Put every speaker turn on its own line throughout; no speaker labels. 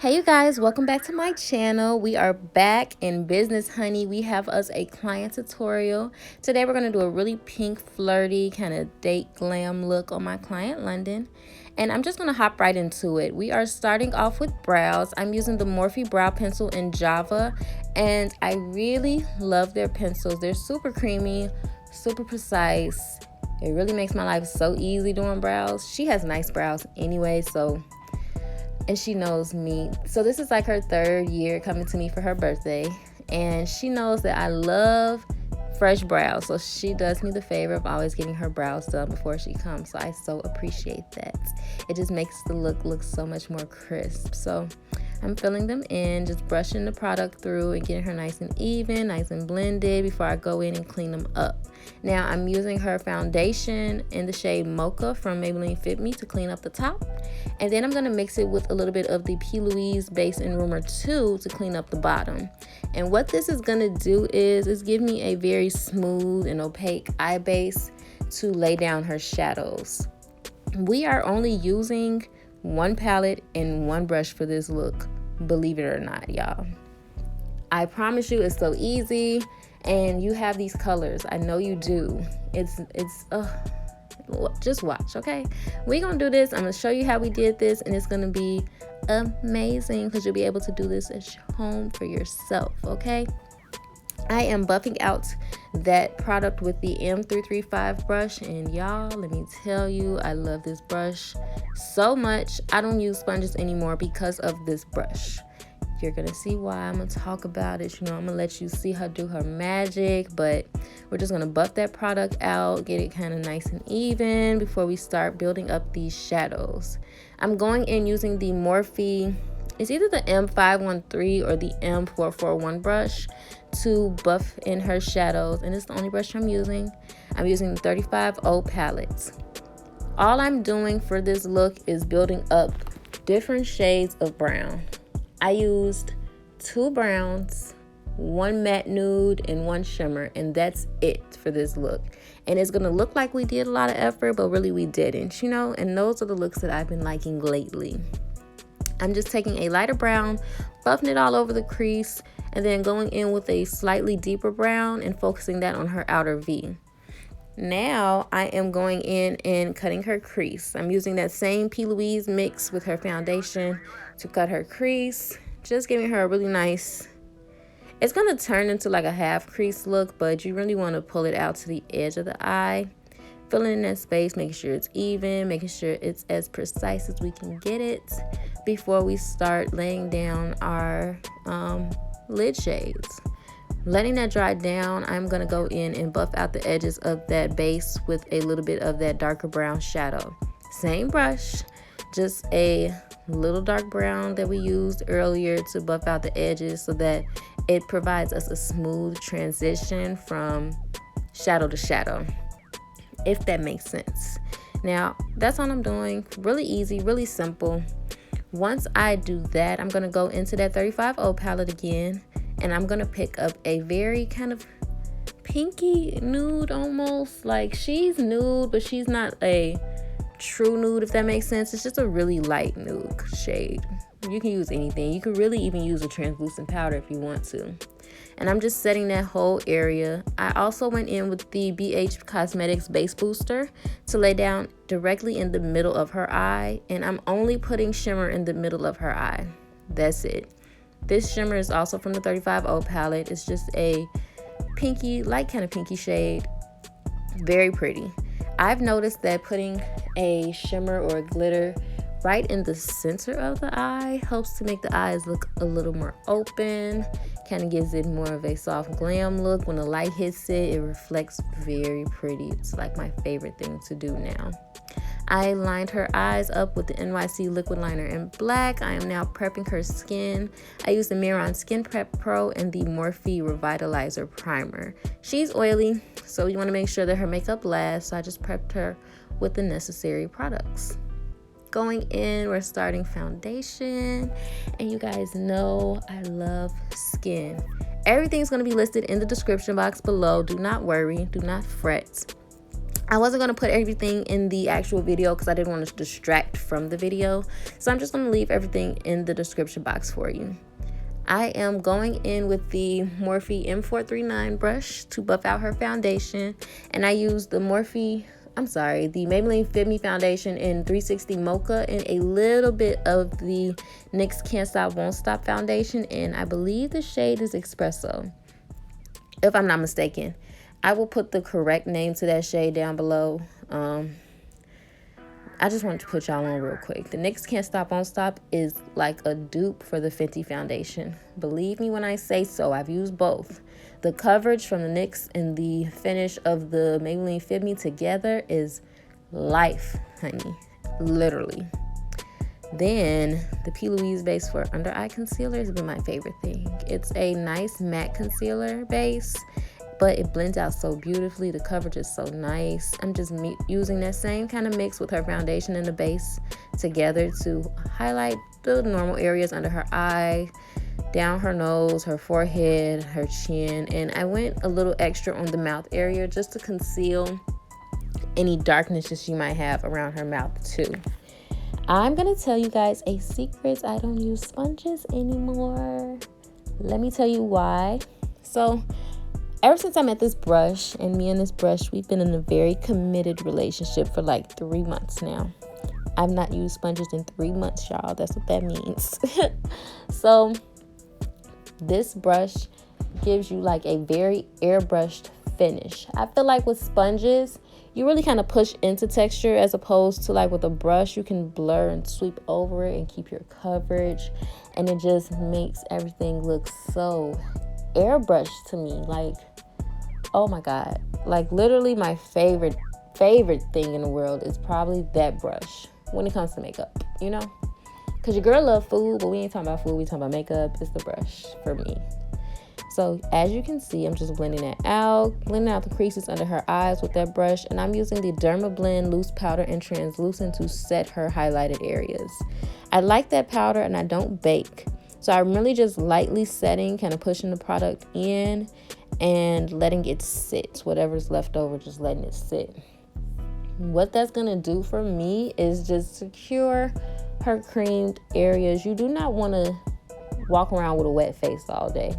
Hey you guys, welcome back to my channel. We are back in business, honey. We have us a client tutorial. Today we're going to do a really pink, flirty, kind of date glam look on my client, London. And I'm just going to hop right into it. We are starting off with brows. I'm using the Morphe brow pencil in Java. And I really love their pencils. They're super creamy, super precise. It really makes my life so easy doing brows. She has nice brows anyway, and she knows me. So this is like her third year coming to me for her birthday. And she knows that I love fresh brows. So she does me the favor of always getting her brows done before she comes. So I so appreciate that. It just makes the look so much more crisp. So I'm filling them in, just brushing the product through and getting her nice and even, nice and blended before I go in and clean them up. Now I'm using her foundation in the shade Mocha from Maybelline FitMe to clean up the top. And then I'm going to mix it with a little bit of the P.Louise Rumour 2 to clean up the bottom. And what this is going to do is give me a very smooth and opaque eye base to lay down her shadows. We are only using one palette and one brush for this look, believe it or not, y'all. I promise you it's so easy, and you have these colors. I know you do. Just watch, okay? We're gonna do this. I'm gonna show you how we did this, and it's gonna be amazing because you'll be able to do this at home for yourself, okay? I am buffing out that product with the M335 brush, and y'all, let me tell you, I love this brush so much. I don't use sponges anymore because of this brush. You're gonna see why. I'm gonna talk about it. I'm gonna let you see her do her magic, but we're just gonna buff that product out, get it kind of nice and even before we start building up these shadows. I'm going in using the Morphe, it's either the M513 or the M441 brush to buff in her shadows, and it's the only brush I'm using. I'm using the 35O palette. All I'm doing for this look is building up different shades of brown. I used 2 browns, 1 matte nude, and 1 shimmer, and that's it for this look. And it's gonna look like we did a lot of effort, but really we didn't, and those are the looks that I've been liking lately. I'm just taking a lighter brown, buffing it all over the crease, and then going in with a slightly deeper brown and focusing that on her outer V. Now I am going in and cutting her crease. I'm using that same P.Louise mix with her foundation to cut her crease, just giving her a really nice, it's going to turn into like a half crease look, but you really want to pull it out to the edge of the eye, filling in that space, making sure it's even, making sure it's as precise as we can get it before we start laying down our lid shades. Letting that dry down, I'm going to go in and buff out the edges of that base with a little bit of that darker brown shadow. Same brush, just a little dark brown that we used earlier to buff out the edges so that it provides us a smooth transition from shadow to shadow, if that makes sense. Now, that's all I'm doing. Really easy, really simple. Once I do that, I'm going to go into that 35O palette again, and I'm going to pick up a very kind of pinky nude almost. Like, she's nude, but she's not a true nude, if that makes sense. It's just a really light nude shade. You can use anything. You could really even use a translucent powder if you want to. And I'm just setting that whole area. I also went in with the BH Cosmetics Base Booster to lay down directly in the middle of her eye. And I'm only putting shimmer in the middle of her eye. That's it. This shimmer is also from the 35O palette. It's just a pinky, light kind of pinky shade. Very pretty. I've noticed that putting a shimmer or a glitter right in the center of the eye helps to make the eyes look a little more open, kind of gives it more of a soft glam look. When the light hits it, it reflects very pretty. It's like my favorite thing to do now. I lined her eyes up with the NYC liquid liner in black. I am now prepping her skin. I used the Myricks Skin Prep Pro and the Morphe Revitalizer Primer. She's oily, so you want to make sure that her makeup lasts, so I just prepped her with the necessary products. Going in, we're starting foundation, and you guys know I love skin. Everything's going to be listed in the description box below. Do not worry, do not fret. I wasn't going to put everything in the actual video because I didn't want to distract from the video. So I'm just going to leave everything in the description box for you. I am going in with the Morphe M439 brush to buff out her foundation. And I use the Maybelline FitMe foundation in 360 Mocha and a little bit of the NYX Can't Stop Won't Stop foundation. And I believe the shade is Espresso, if I'm not mistaken. I will put the correct name to that shade down below. I just wanted to put y'all on real quick. The NYX Can't Stop Won't Stop is like a dupe for the Fenty foundation. Believe me when I say so. I've used both. The coverage from the NYX and the finish of the Maybelline FitMe together is life, honey. Literally. Then the P.Louise base for under eye concealer has been my favorite thing. It's a nice matte concealer base, but it blends out so beautifully. The coverage is so nice. I'm just using that same kind of mix with her foundation and the base together to highlight the normal areas under her eye, down her nose, her forehead, her chin. And I went a little extra on the mouth area just to conceal any darkness that she might have around her mouth too. I'm gonna tell you guys a secret. I don't use sponges anymore. Let me tell you why. So ever since I met this brush, and me and this brush, we've been in a very committed relationship for like 3 months now. I've not used sponges in 3 months, y'all. That's what that means. So this brush gives you like a very airbrushed finish. I feel like with sponges, you really kind of push into texture, as opposed to like with a brush, you can blur and sweep over it and keep your coverage. And it just makes everything look so airbrushed to me. Like, oh my God. Like literally my favorite thing in the world is probably that brush when it comes to makeup, you know? Because your girl love food, but we ain't talking about food, we talking about makeup. It's the brush for me. So as you can see, I'm just blending out the creases under her eyes with that brush. And I'm using the Dermablend loose powder and translucent to set her highlighted areas. I like that powder and I don't bake. So I'm really just lightly setting, kind of pushing the product in and letting it sit. Whatever's left over, just letting it sit. What that's going to do for me is just secure her creamed areas. You do not want to walk around with a wet face all day.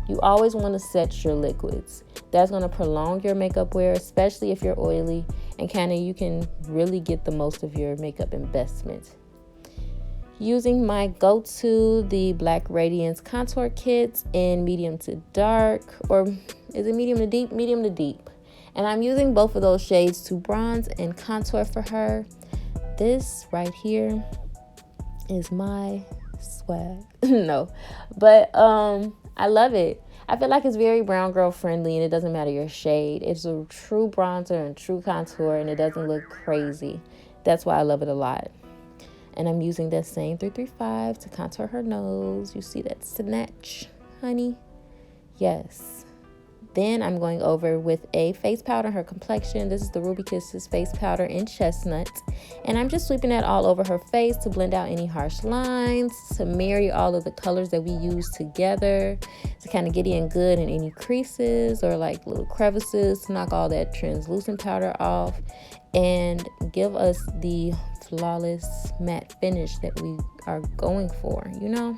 You always want to set your liquids. That's going to prolong your makeup wear, especially if you're oily, and kind of you can really get the most of your makeup investment. Using my go-to, the Black Radiance contour kits in medium to dark, or is it medium to deep? Medium to deep. And I'm using both of those shades to bronze and contour for her. This right here is my swag. No, but I love it. I feel like it's very brown girl friendly, and it doesn't matter your shade. It's a true bronzer and true contour, and it doesn't look crazy. That's why I love it a lot. And I'm using that same 335 to contour her nose. You see that snatch, honey? Yes. Then I'm going over with a face powder, her complexion. This is the Ruby Kisses face powder in Chestnut. And I'm just sweeping that all over her face to blend out any harsh lines, to marry all of the colors that we use together, to kind of get in good in any creases or like little crevices, to knock all that translucent powder off and give us the flawless matte finish that we are going for, you know?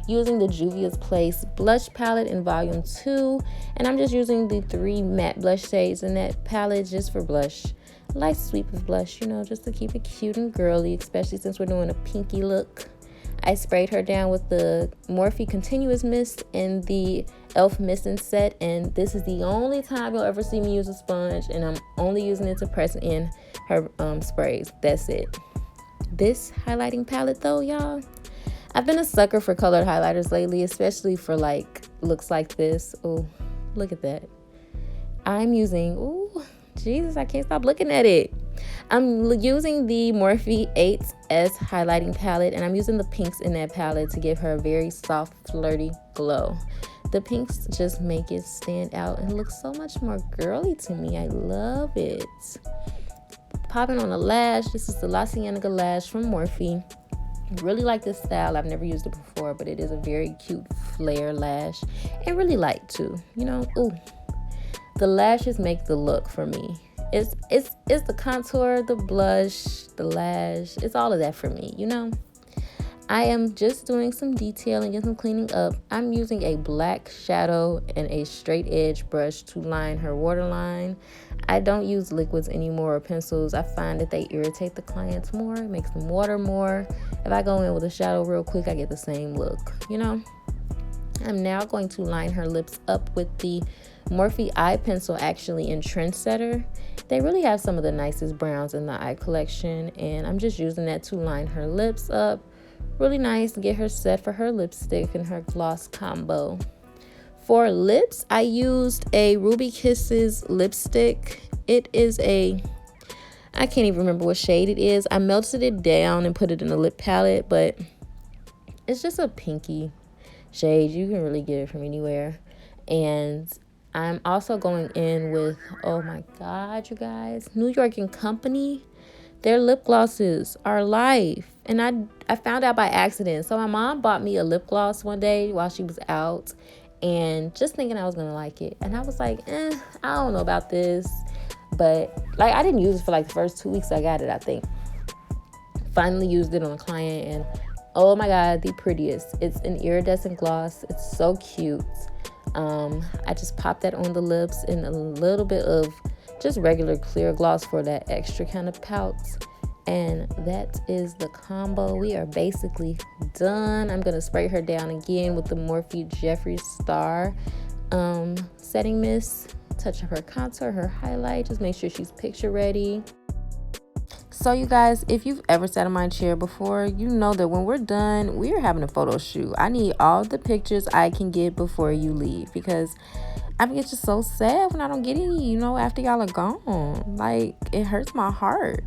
Using the Juvia's Place blush palette in volume 2, and I'm just using the 3 matte blush shades in that palette just for blush. A light sweep of blush, you know, just to keep it cute and girly, especially since we're doing a pinky look. I sprayed her down with the Morphe Continuous Mist and the e.l.f. Mist Set, and this is the only time you'll ever see me use a sponge, and I'm only using it to press in her sprays. That's it. This highlighting palette though, y'all, I've been a sucker for colored highlighters lately, especially for like looks like this. Oh, look at that. I'm using, oh, Jesus, I can't stop looking at it. I'm using the Morphe 8S highlighting palette, and I'm using the pinks in that palette to give her a very soft, flirty glow. The pinks just make it stand out and look so much more girly to me. I love it. Popping on a lash. This is the La Cienega lash from Morphe. Really like this style. I've never used it before, but it is a very cute flare lash and really light too, you know. Ooh, The lashes make the look for me. It's the contour, the blush, the lash. It's all of that for me, you know. I am just doing some detailing and some cleaning up. I'm using a black shadow and a straight edge brush to line her waterline. I don't use liquids anymore or pencils. I find that they irritate the clients more. It makes them water more. If I go in with a shadow real quick, I get the same look, you know. I'm now going to line her lips up with the Morphe eye pencil, actually in Trendsetter. They really have some of the nicest browns in the eye collection, and I'm just using that to line her lips up. Really nice to get her set for her lipstick and her gloss combo. For lips, I used a Ruby Kisses lipstick. It is I can't even remember what shade it is. I melted it down and put it in a lip palette, but it's just a pinky shade. You can really get it from anywhere. And I'm also going in with, oh my God, you guys, New York & Company. Their lip glosses are life. And I found out by accident. So my mom bought me a lip gloss one day while she was out, and just thinking I was going to like it. And I was like, I don't know about this. But like, I didn't use it for like the first 2 weeks I got it, I think. Finally used it on a client, and oh my God, the prettiest. It's an iridescent gloss. It's so cute. I just popped that on the lips and a little bit of just regular clear gloss for that extra kind of pout. And that is the combo. We are basically done. I'm going to spray her down again with the Morphe Jeffree Star setting mist. Touch up her contour, her highlight. Just make sure she's picture ready. So you guys, if you've ever sat in my chair before, you know that when we're done, we are having a photo shoot. I need all the pictures I can get before you leave, because I get just so sad when I don't get any, you know, after y'all are gone. Like, it hurts my heart.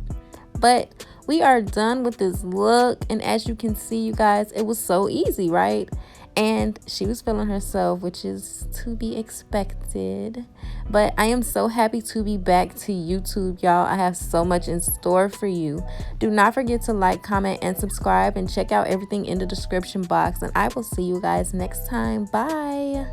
But we are done with this look, and as you can see, you guys, it was so easy, right? And she was feeling herself, which is to be expected. But I am so happy to be back to YouTube, y'all. I have so much in store for you. Do not forget to like, comment, and subscribe, and check out everything in the description box. And I will see you guys next time. Bye.